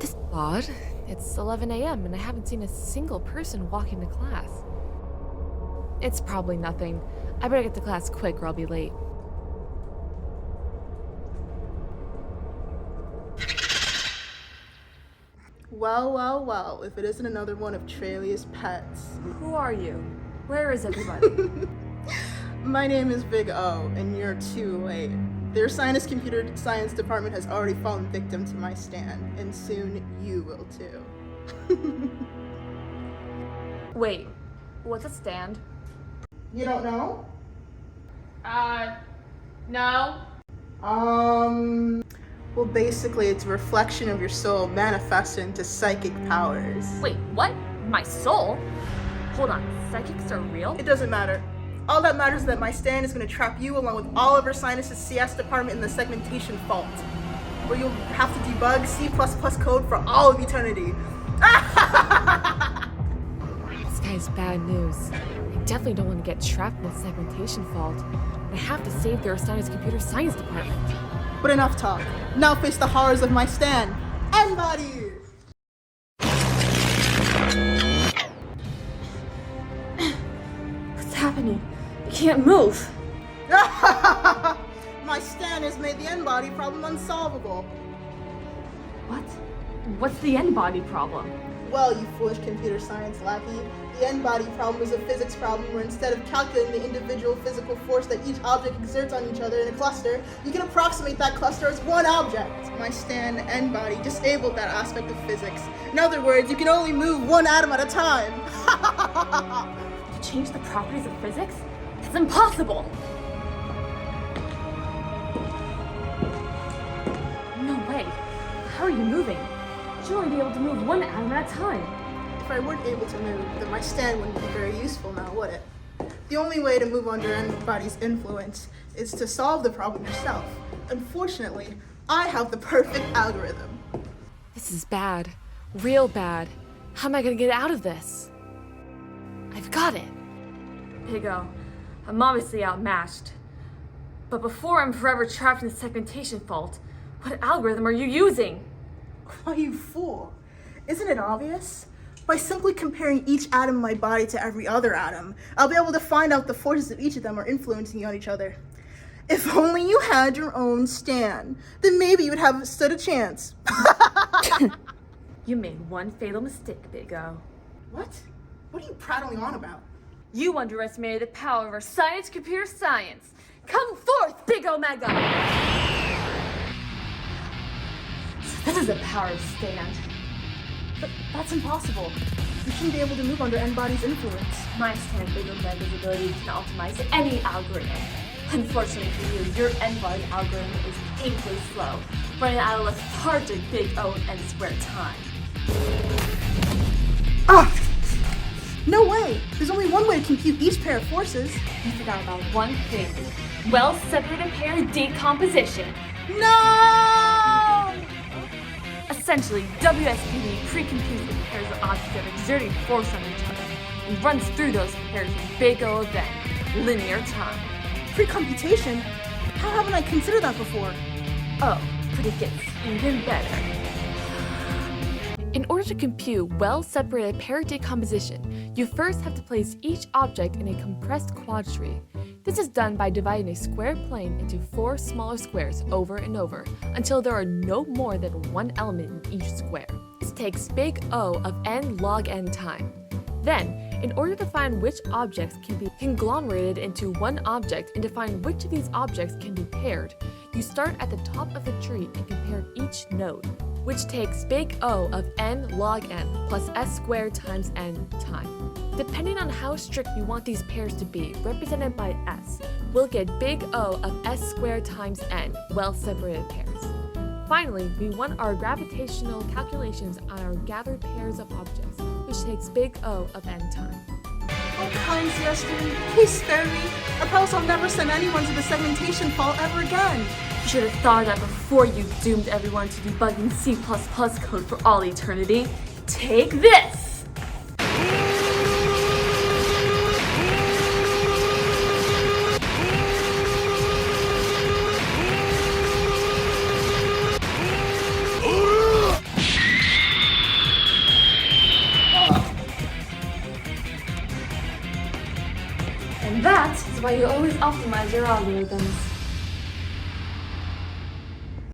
This is odd. It's 11 a.m. and I haven't seen a single person walking to class. It's probably nothing. I better get to class quick or I'll be late. Well, if it isn't another one of Trelia's pets. Who are you? Where is everybody? My name is Big O, and you're too late. Their science computer science department has already fallen victim to my stand, and soon you will too. Wait, what's a stand? You don't know? No. Well, basically, it's a reflection of your soul manifested into psychic powers. Wait, what? My soul? Hold on, psychics are real? It doesn't matter. All that matters is that my stand is going to trap you along with all of our scientists' CS department in the segmentation fault, where you'll have to debug C++ code for all of eternity. This guy's bad news. I definitely don't want to get trapped in the segmentation fault. I have to save the Aristoteles Computer Science Department. But enough talk. Now face the horrors of my stand. Everybody! What's happening? I can't move. My stand has made the n-body problem unsolvable. What? What's the n-body problem? Well, you foolish computer science lackey, the n-body problem is a physics problem where instead of calculating the individual physical force that each object exerts on each other in a cluster, you can approximate that cluster as one object. My stand n-body disabled that aspect of physics. In other words, you can only move one atom at a time. You change the properties of physics? That's impossible! No way. How are you moving? You should only be able to move one atom at a time. If I weren't able to move, then my stand wouldn't be very useful now, would it? The only way to move under anybody's influence is to solve the problem yourself. Unfortunately, I have the perfect algorithm. This is bad. Real bad. How am I gonna get out of this? I've got it! Big O, I'm obviously outmatched. But before I'm forever trapped in the segmentation fault, what algorithm are you using? Why, you fool. Isn't it obvious? By simply comparing each atom in my body to every other atom, I'll be able to find out the forces of each of them are influencing on each other. If only you had your own stand, then maybe you would have stood a chance. You made one fatal mistake, Big O. What? What are you prattling on about? You underestimated the power of our science computer science. Come forth, Big Omega! So this is the power of stand. But that's impossible. You shouldn't be able to move under n-body's influence. My stand Big Omega's ability can optimize any algorithm. Unfortunately for you, your n-body algorithm is painfully slow, running out of less part of Big O and squared time. Ah! No way! There's only one way to compute each pair of forces. You forgot about one thing. Well-separated pair decomposition. No! Essentially, WSPD pre-computes the pairs of objects that are exerting force on each other and runs through those pairs in Big O event, linear time. Pre-computation? How haven't I considered that before? Oh, but it gets even better. In order to compute well-separated pair decomposition, you first have to place each object in a compressed quadtree. This is done by dividing a square plane into 4 smaller squares over and over until there are no more than one element in each square. This takes Big O of n log n time. Then, in order to find which objects can be conglomerated into one object and define which of these objects can be paired, you start at the top of the tree and compare each node, which takes Big O of n log n plus s squared times n time. Depending on how strict we want these pairs to be, represented by s, we'll get Big O of s squared times n, well-separated pairs. Finally, we want our gravitational calculations on our gathered pairs of objects, which takes Big O of n time. Oh, kind Celestine, please spare me, or else I'll never send anyone to the segmentation fault ever again. You should have thought of that before you doomed everyone to debugging C++ code for all eternity. Take this! And that is why you always optimize your algorithms.